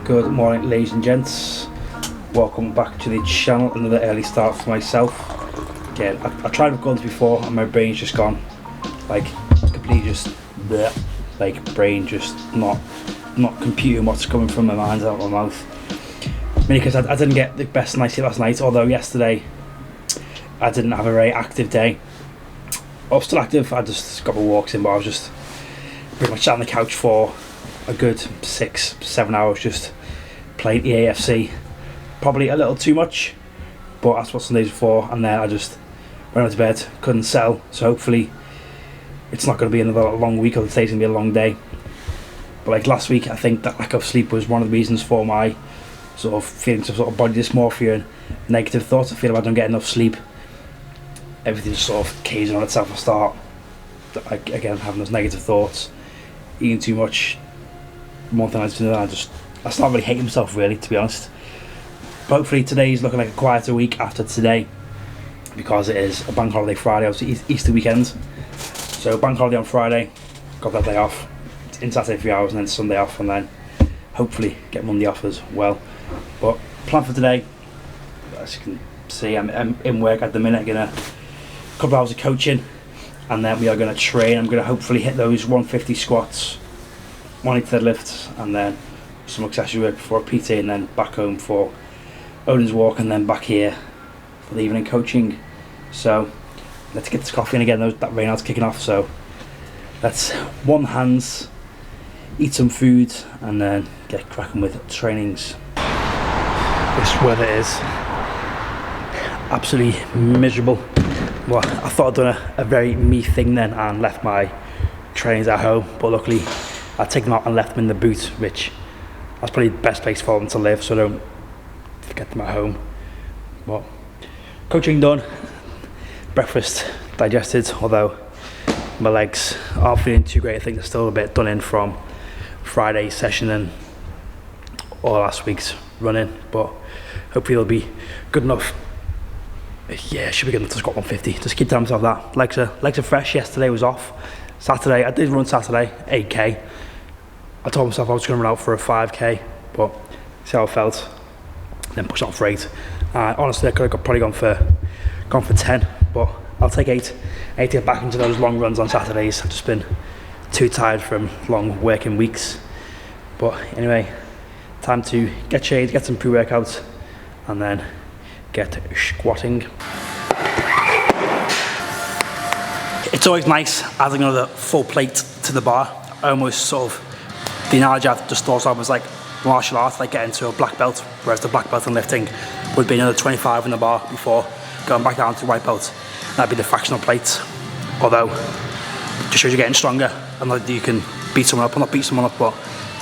Good morning, ladies and gents. Welcome back to the channel. Another early start for myself. Again, I tried recording this before and my brain's just gone, like, completely just bleh. Like, brain just not computing what's coming from my mind out of my mouth. Mainly because I didn't get the best night's sleep last night, although yesterday I didn't have a very active day. I was still active, I just got my walks in, but I was just pretty much sat on the couch for a good 6-7 hours just playing EAFC. Probably a little too much, but that's what Sundays are for. And then I just went to bed, couldn't settle, so hopefully it's not going to be another long week, or today's going to be a long day. But like last week, I think that lack of sleep was one of the reasons for my sort of feelings of sort of body dysmorphia and negative thoughts. I feel if I don't get enough sleep, everything's sort of caging on itself. I start again having those negative thoughts, eating too much. One thing I start really hating myself, really, to be honest. But hopefully today's looking like a quieter week after today, because it is a bank holiday Friday, obviously Easter weekend. So bank holiday on Friday, got that day off, in Saturday 3 hours, and then Sunday off, and then hopefully get Monday off as well. But plan for today, as you can see, I'm in work at the minute, getting a couple of hours of coaching, and then we are going to train. I'm going to hopefully hit those 150 squats, 180 deadlifts, and then some accessory work before PT, and then back home for Odin's walk, and then back here for the evening coaching. So let's get this coffee in again. That rain out's kicking off, so let's warm hands, eat some food, and then get cracking with trainings. This weather is absolutely miserable. Well, I thought I'd done a very me thing then and left my trainings at home, but luckily I took them out and left them in the boot, which that's probably the best place for them to live, so I don't forget them at home. But coaching done, breakfast digested, although my legs aren't feeling too great. I think they're still a bit done in from Friday's session and all last week's running, but hopefully they'll be good enough. Yeah, it should be good enough to squat 150. Just keep telling myself that. Legs are fresh. Yesterday was off. Saturday, I did run Saturday, 8k. I told myself I was going to run out for a 5k, but see how I felt. Then push on for 8. Honestly, I could have probably gone for 10, but I'll take 8. 8 to get back into those long runs on Saturdays. I've just been too tired from long working weeks. But anyway, time to get changed, get some pre-workout, and then get squatting. It's always nice adding another full plate to the bar. I almost sort of, the analogy I just thought of was like martial arts, like getting to a black belt, whereas the black belt in lifting would be another 25 in the bar before going back down to white belt. That'd be the fractional plate. Although, just shows you're getting stronger and that you can beat someone up, or not beat someone up, but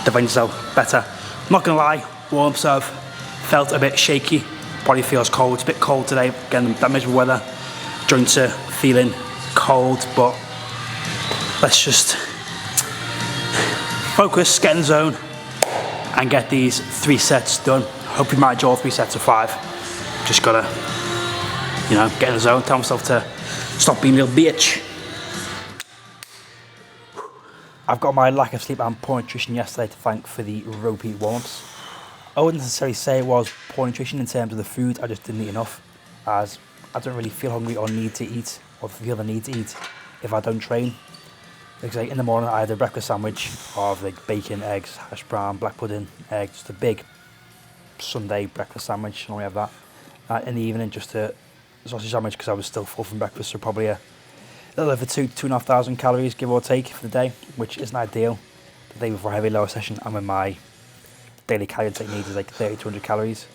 defend yourself better. Not gonna lie, warm-ups have felt a bit shaky. Body feels cold. It's a bit cold today. Again, that miserable weather. Joints are feeling cold, but let's just focus, get in the zone, and get these 3 sets done. Hope we manage all 3 sets of 5. Just gotta, get in the zone, tell myself to stop being a little bitch. I've got my lack of sleep and poor nutrition yesterday to thank for the ropey warm-ups. I wouldn't necessarily say it was poor nutrition in terms of the food, I just didn't eat enough, as I don't really feel hungry or need to eat, or feel the need to eat if I don't train. Because in the morning I had a breakfast sandwich of like bacon, eggs, hash brown, black pudding, eggs, just a big Sunday breakfast sandwich. I only have that. In the evening, just a sausage sandwich because I was still full from breakfast, so probably a little over 2,500 calories, give or take, for the day, which isn't ideal. The day before a heavy lower session, and when my daily calorie intake needs is like 3,200 calories,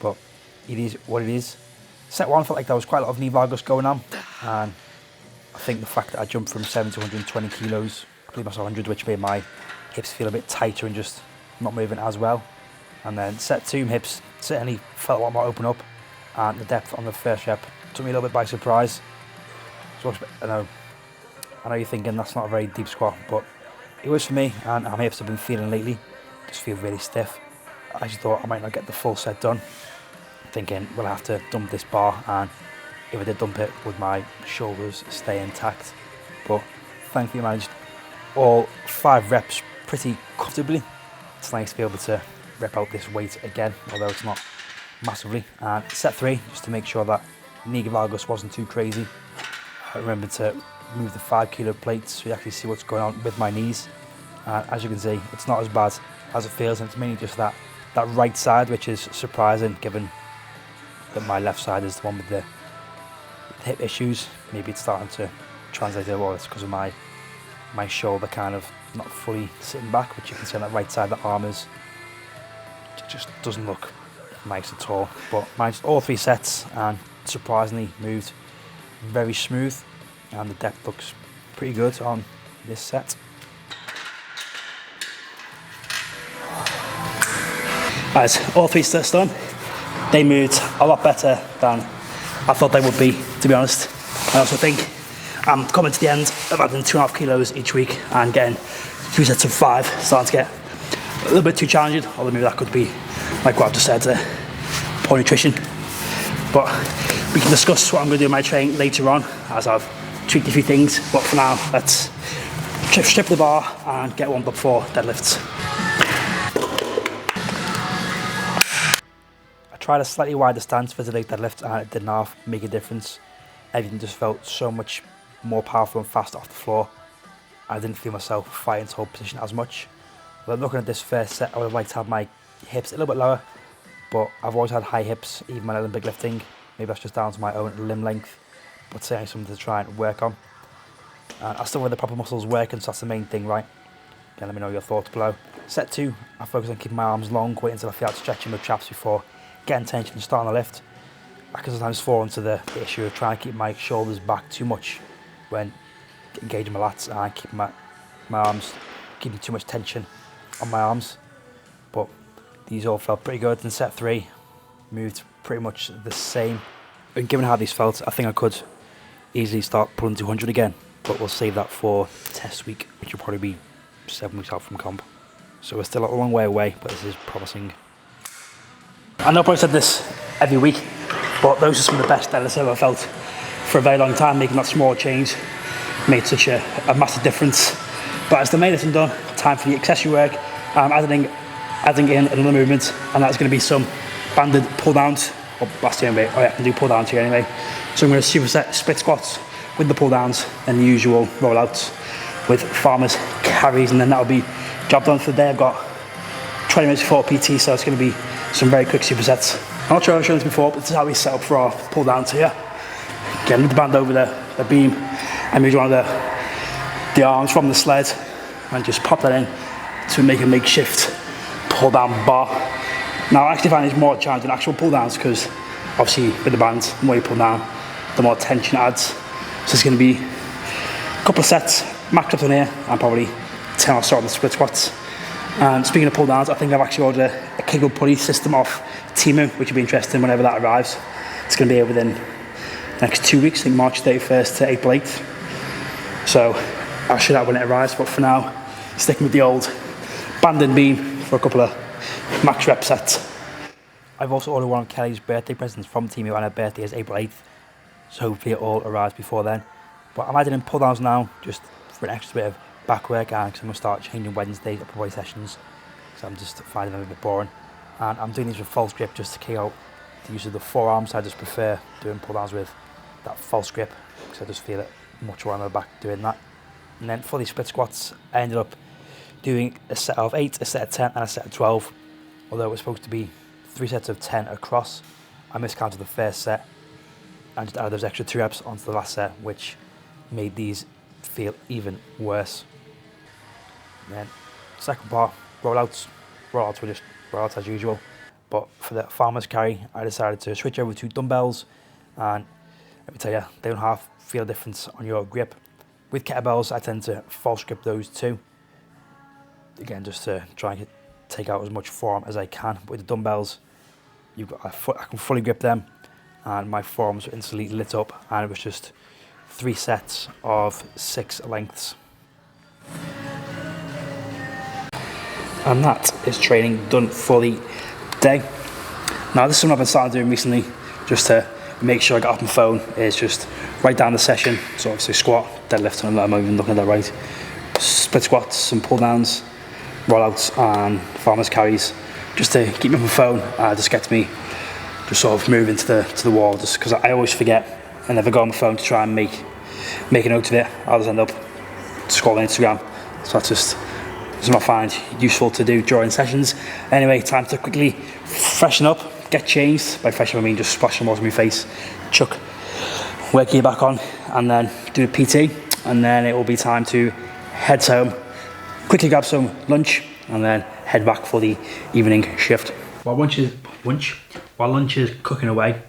but it is what it is. Set 1 felt like there was quite a lot of knee valgus going on, and I think the fact that I jumped from 7 to 120 kilos, I believe myself 100, which made my hips feel a bit tighter and just not moving as well. And then set 2, hips certainly felt a lot more open up, and the depth on the first rep took me a little bit by surprise. So I know you're thinking that's not a very deep squat, but it was for me, and my hips have been feeling lately, just feel really stiff. I just thought I might not get the full set done, thinking we'll have to dump this bar, and if I did dump it, would my shoulders stay intact? But thankfully I managed all 5 reps pretty comfortably. It's nice to be able to rep out this weight again, although it's not massively. And set 3, just to make sure that knee valgus wasn't too crazy. I remember to move the 5 kilo plates so you actually see what's going on with my knees. And as you can see, it's not as bad as it feels, and it's mainly just that right side, which is surprising given that my left side is the one with the hip issues. Maybe it's starting to translate over, or it's because of my shoulder kind of not fully sitting back, which you can see on that right side, the arm is, it just doesn't look nice at all. But managed all 3 sets and surprisingly moved very smooth, and the depth looks pretty good on this set. As all 3 sets done, they moved a lot better than I thought they would be, to be honest. I also think I'm coming to the end of adding 2.5 kilos each week and getting 3 sets of 5, starting to get a little bit too challenging, although maybe that could be, like what I've just said, poor nutrition. But we can discuss what I'm going to do in my training later on, as I've tweaked a few things. But for now, let's strip the bar and get warmed up for deadlifts. I tried a slightly wider stance for today's deadlift and it did not make a difference. Everything just felt so much more powerful and faster off the floor. I didn't feel myself fighting to hold position as much. But looking at this first set, I would have liked to have my hips a little bit lower, but I've always had high hips, even when Olympic lifting. Maybe that's just down to my own limb length, but certainly something to try and work on. And I still want the proper muscles working, so that's the main thing, right? Again, let me know your thoughts below. Set 2, I focus on keeping my arms long, wait until I feel like stretching the traps before getting tension and starting the lift. I can sometimes fall into the issue of trying to keep my shoulders back too much when engaging my lats and keeping my arms, keeping too much tension on my arms. But these all felt pretty good. In set 3, moved pretty much the same. And given how these felt, I think I could easily start pulling 200 again, but we'll save that for test week, which will probably be 7 weeks out from comp. So we're still a long way away, but this is promising. I know I've probably said this every week, but those are some of the best deadlifts I've ever felt for a very long time. Making that small change made such a massive difference. But as the main lifting done, time for the accessory work. I'm adding in another movement, and that's going to be some banded pull downs. Or that's the only way I can do pull downs here anyway. So I'm going to superset split squats with the pull downs and the usual rollouts with farmers carries, and then that'll be job done for the day. I've got 20 minutes before PT, so it's going to be some very quick supersets. I'm not sure I've shown this before, but this is how we set up for our pull downs here. Again, with the band over the beam, and move one of the arms from the sled and just pop that in to make a makeshift pull down bar. Now I actually find it's more challenging than actual pull downs, because obviously with the band, the more you pull down, the more tension it adds. So it's going to be a couple of sets, max up in here, and probably 10 or so on the split squats. And speaking of pull downs, I think I've actually ordered a kegel pulley system off Timu, which will be interesting whenever that arrives. It's going to be here within the next 2 weeks, I think March 31st to April 8th. So I'll show that when it arrives, but for now, sticking with the old band and beam for a couple of max rep sets. I've also ordered one of Kelly's birthday presents from Timu, and her birthday is April 8th, so hopefully it all arrives before then. But I'm adding in pull downs now, just for an extra bit of back work, and because I'm going to start changing Wednesdays upper body sessions, so I'm just finding them a bit boring. And I'm doing these with false grip just to kick out the use of the forearms. I just prefer doing pull downs with that false grip, because I just feel it much more on my back doing that. And then for these split squats, I ended up doing a set of 8, a set of 10 and a set of 12. Although it was supposed to be 3 sets of 10 across, I miscounted the first set and just added those extra 2 reps onto the last set, which made these feel even worse. And then second part, rollouts. Rollouts were just rollouts as usual, but for the farmer's carry, I decided to switch over to dumbbells, and let me tell you, they don't half feel a difference on your grip. With kettlebells, I tend to false grip those too. Again, just to try and take out as much forearm as I can. But with the dumbbells, I can fully grip them, and my forearms were instantly lit up, and it was just 3 sets of 6 lengths. And that is training done for the day. Now this is something I've been starting doing recently, just to make sure I get off my phone, is just write down the session. So obviously squat, deadlift, I'm not even looking at that right. Split squats, some pull downs, rollouts and farmers carries just to keep me on my phone. Just gets me just sort of moving to the wall, just because I always forget. I never go on my phone to try and make a note of it. I'll just end up scrolling Instagram. So that's just something I find useful to do during sessions. Anyway, time to quickly freshen up, get changed. By freshen I mean just splash some water on my face, chuck work gear back on, and then do a PT. And then it will be time to head home, quickly grab some lunch, and then head back for the evening shift. While lunch is cooking away,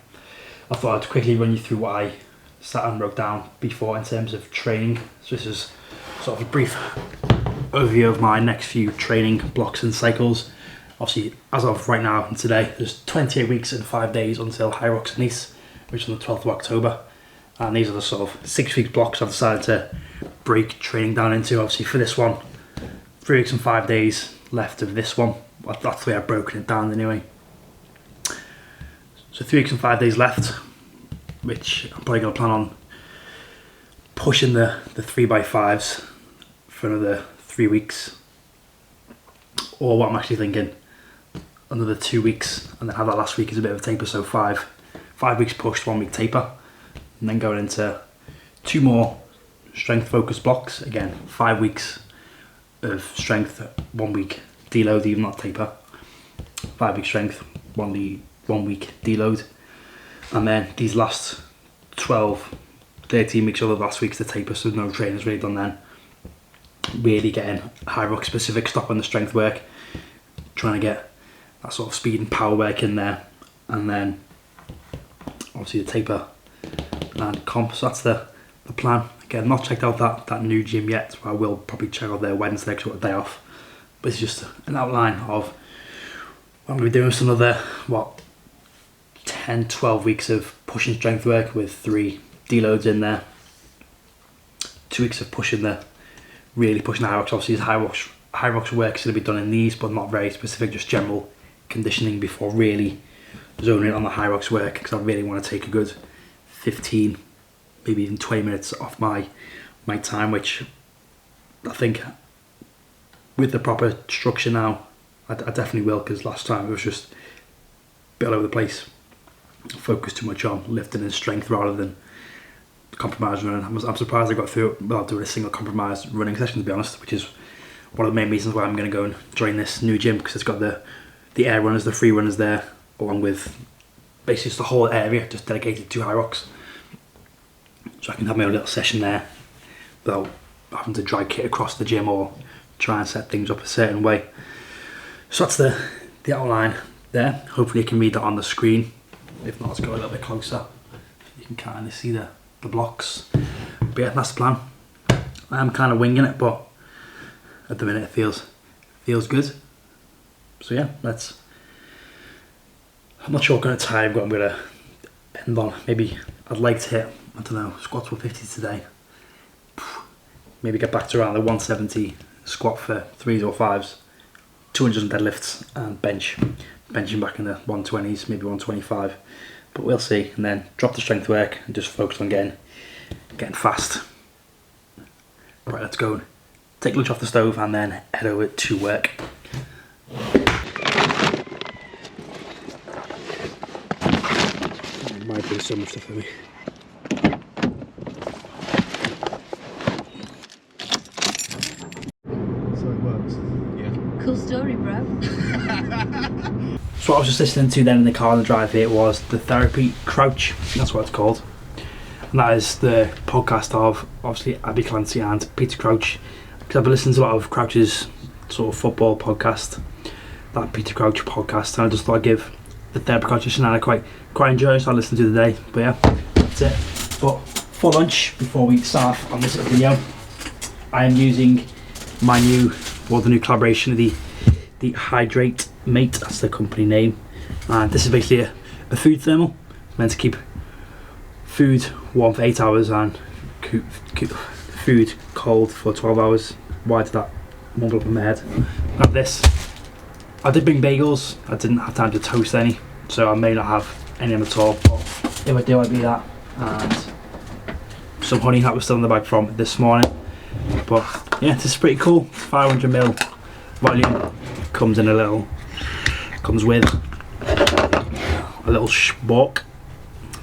I thought I'd quickly run you through what I sat and wrote down before in terms of training. So this is sort of a brief overview of my next few training blocks and cycles. Obviously, as of right now and today, there's 28 weeks and 5 days until Hyrox Nice, which is on the 12th of October. And these are the sort of 6 week blocks I've decided to break training down into. Obviously for this one, 3 weeks and 5 days left of this one. That's the way I've broken it down anyway. So 3 weeks and 5 days left, which I'm probably going to plan on pushing the 3x5s for another 3 weeks. Or what I'm actually thinking, another 2 weeks, and then have that last week as a bit of a taper. So 5 weeks pushed, 1 week taper, and then going into 2 more strength focused blocks. Again, 5 weeks of strength, 1 week deload, even not taper. 5 week strength, 1 week deload, and then these last 12, 13 weeks of the last week's the taper, so no training's really done then. Really getting Hyrox specific, stopping the strength work, trying to get that sort of speed and power work in there, and then obviously the taper and comp. So that's the plan. Again, not checked out that new gym yet, so I will probably check out there Wednesday because I've got a day off. But it's just an outline of what I'm going to be doing. So another 10-12 weeks of pushing strength work with 3 deloads in there. 2 weeks of really pushing the Hyrox. Obviously Hyrox work is going to be done in these, but not very specific, just general conditioning before really zoning in on the Hyrox work, because I really want to take a good 15, maybe even 20 minutes off my time, which I think with the proper structure now, I definitely will, because last time it was just a bit all over the place. Focused too much on lifting and strength rather than compromise running. I'm surprised I got through it without doing a single compromise running session, to be honest, which is one of the main reasons why I'm going to go and join this new gym, because it's got the air runners, the free runners there, along with basically just the whole area just dedicated to Hyrox. So I can have my own little session there without having to drag kit across the gym or try and set things up a certain way. So that's the outline there. Hopefully you can read that on the screen. If not, let's go a little bit closer. You can kind of see the blocks. But yeah, that's the plan. I am kind of winging it, but at the minute it feels good. So yeah, I'm not sure what kind of time I'm going to end on. Maybe I'd like to hit, I don't know, squats 150 today. Maybe get back to around the 170 squat for 3s or 5s, 200 on deadlifts, and benching back in the 120s, maybe 125. But we'll see. And then drop the strength work and just focus on getting fast. Right, let's go take lunch off the stove and then head over to work. It might be so much stuff for me. So it works. Yeah. Cool story, bro. So what I was just listening to then in the car on the drive here was the Therapy Crouch. That's what it's called. And that is the podcast of obviously Abby Clancy and Peter Crouch. Because I've been listening to a lot of Crouch's sort of football podcast, that Peter Crouch podcast, and I just thought I'd give the Therapy Crouch a listen, and I quite enjoy it, so I listened to today. But yeah, that's it. But for lunch, before we start on this video, I am using my the new collaboration, the Hydrate Mate, that's the company name. And this is basically a food thermal, meant to keep food warm for 8 hours and food cold for 12 hours. Why did that mumble up in my head? I have this. I did bring bagels, I didn't have time to toast any, so I may not have any of them at all, but if I do, I'd be that. And some honey that was still in the bag from this morning. But yeah, this is pretty cool. 500ml volume comes in comes with a little spork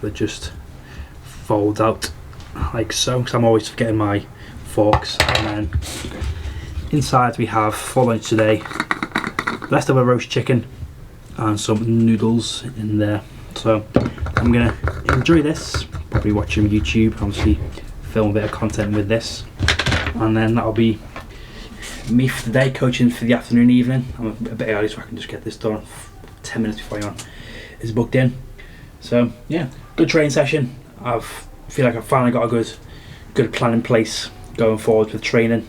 that just folds out like so, because I'm always forgetting my forks. And then inside we have for lunch today leftover roast chicken and some noodles in there. So I'm gonna enjoy this, probably watch some YouTube, obviously film a bit of content with this, and then that'll be me for today. Coaching for the afternoon, evening. I'm a bit early so I can just get this done 10 minutes before you're on is booked in. So yeah, good training session. I feel like I've finally got a good plan in place going forward with training.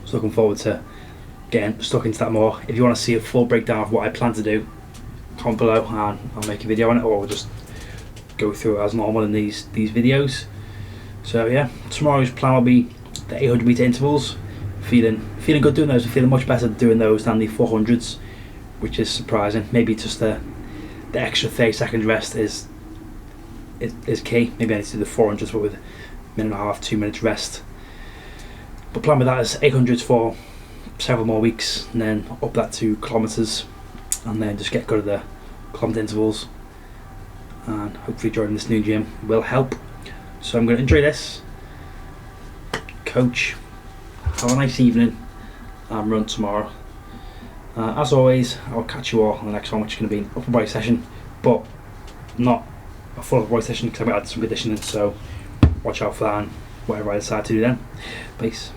So looking forward to getting stuck into that more. If you want to see a full breakdown of what I plan to do, comment below and I'll make a video on it, or just go through it as normal in these videos. So yeah, tomorrow's plan will be the 800 meter intervals. Feeling good doing those. I'm feeling much better doing those than the 400s, which is surprising. Maybe just the extra 30 seconds rest is key. Maybe I need to do the 400s but with a minute and a half, 2 minutes rest. But plan with that is 800s for several more weeks, and then up that to kilometers, and then just get good at the kilometer intervals. And hopefully joining this new gym will help. So I'm going to enjoy this, coach, have a nice evening, and run tomorrow. As always, I'll catch you all on the next one, which is going to be an upper body session, but not a full upper body session because I'm going to add some conditioning, so watch out for that and whatever I decide to do then. Peace.